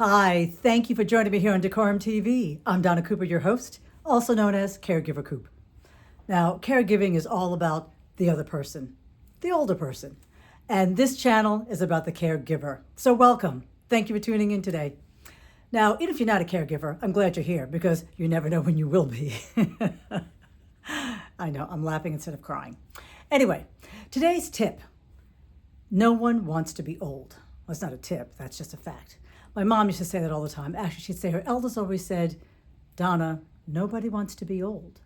Hi, thank you for joining me here on Decorum TV. I'm Donna Cooper, your host, also known as Caregiver Coop. Now, caregiving is all about the other person, the older person. And this channel is about the caregiver. So welcome. Thank you for tuning in today. Now, even if you're not a caregiver, I'm glad you're here because you never know when you will be. I know, I'm laughing instead of crying. Anyway, today's tip. No one wants to be old. Well, it's not a tip, that's just a fact. My mom used to say that all the time. Actually, she'd say her elders always said, Donna, nobody wants to be old.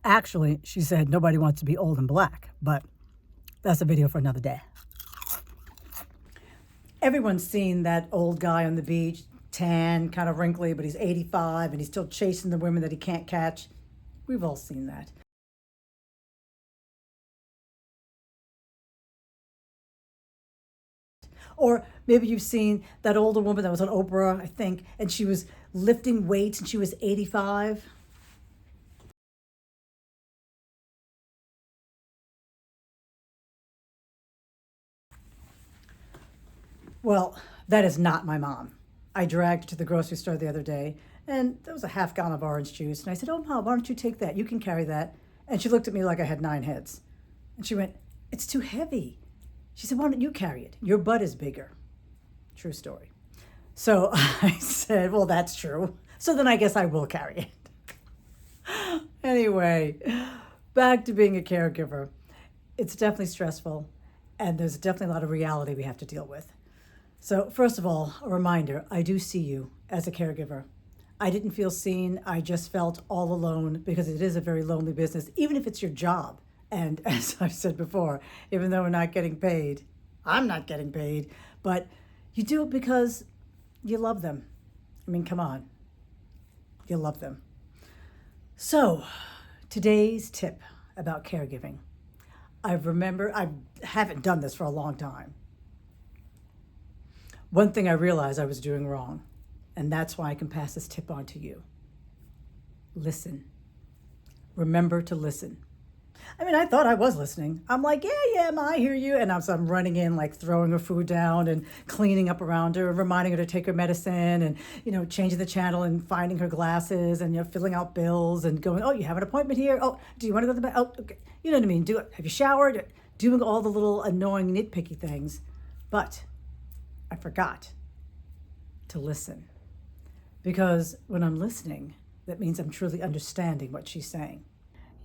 Actually, she said nobody wants to be old and black, but that's a video for another day. Everyone's seen that old guy on the beach, tan, kind of wrinkly, but he's 85 and he's still chasing the women that he can't catch. We've all seen that. Or maybe you've seen that older woman that was on Oprah, I think, and she was lifting weights and she was 85. Well, that is not my mom. I dragged her to the grocery store the other day, and there was a half gallon of orange juice. And I said, oh, Mom, why don't you take that? You can carry that. And she looked at me like I had 9 heads. And she went, it's too heavy. She said, why don't you carry it? Your butt is bigger. True story. So I said, well, that's true. So then I guess I will carry it. Anyway, back to being a caregiver. It's definitely stressful, and there's definitely a lot of reality we have to deal with. So first of all, a reminder, I do see you as a caregiver. I didn't feel seen. I just felt all alone because it is a very lonely business, even if it's your job. And as I've said before, even though we're not getting paid, I'm not getting paid, but you do it because you love them. I mean, come on. You love them. So today's tip about caregiving. I haven't done this for a long time. One thing I realized I was doing wrong, and that's why I can pass this tip on to you. Listen. Remember to listen. I mean, I thought I was listening. I'm like, yeah, Ma, I hear you. And I'm running in, like throwing her food down and cleaning up around her, reminding her to take her medicine and, changing the channel and finding her glasses and, filling out bills and going, oh, you have an appointment here. Oh, do you want to go to the bed? Oh, okay. You know what I mean? Have you showered? Doing all the little annoying nitpicky things. But I forgot to listen. Because when I'm listening, that means I'm truly understanding what she's saying.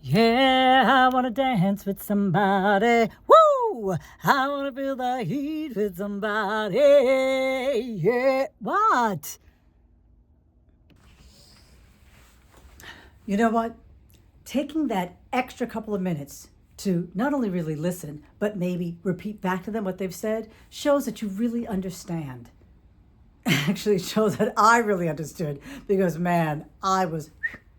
Yeah, I want to dance with somebody. Woo! I want to feel the heat with somebody. Yeah. What? You know what? Taking that extra couple of minutes to not only really listen, but maybe repeat back to them what they've said shows that you really understand. Actually, it shows that I really understood because, man, I was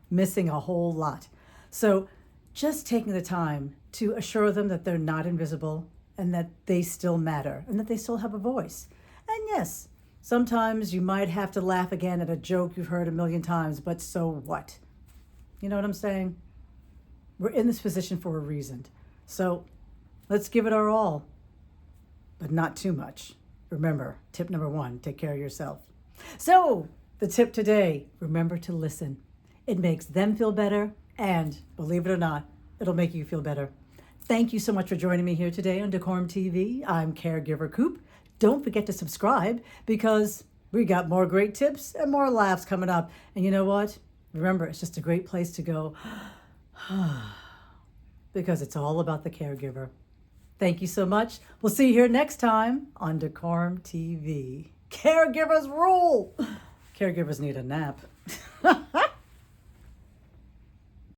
missing a whole lot. So just taking the time to assure them that they're not invisible and that they still matter and that they still have a voice. And yes, sometimes you might have to laugh again at a joke you've heard a million times, but so what? You know what I'm saying? We're in this position for a reason. So let's give it our all, but not too much. Remember, tip number 1, take care of yourself. So the tip today, remember to listen. It makes them feel better. And believe it or not, it'll make you feel better. Thank you so much for joining me here today on Decorum TV. I'm Caregiver Coop. Don't forget to subscribe because we got more great tips and more laughs coming up. And you know what? Remember, it's just a great place to go because it's all about the caregiver. Thank you so much. We'll see you here next time on Decorum TV. Caregivers rule. Caregivers need a nap.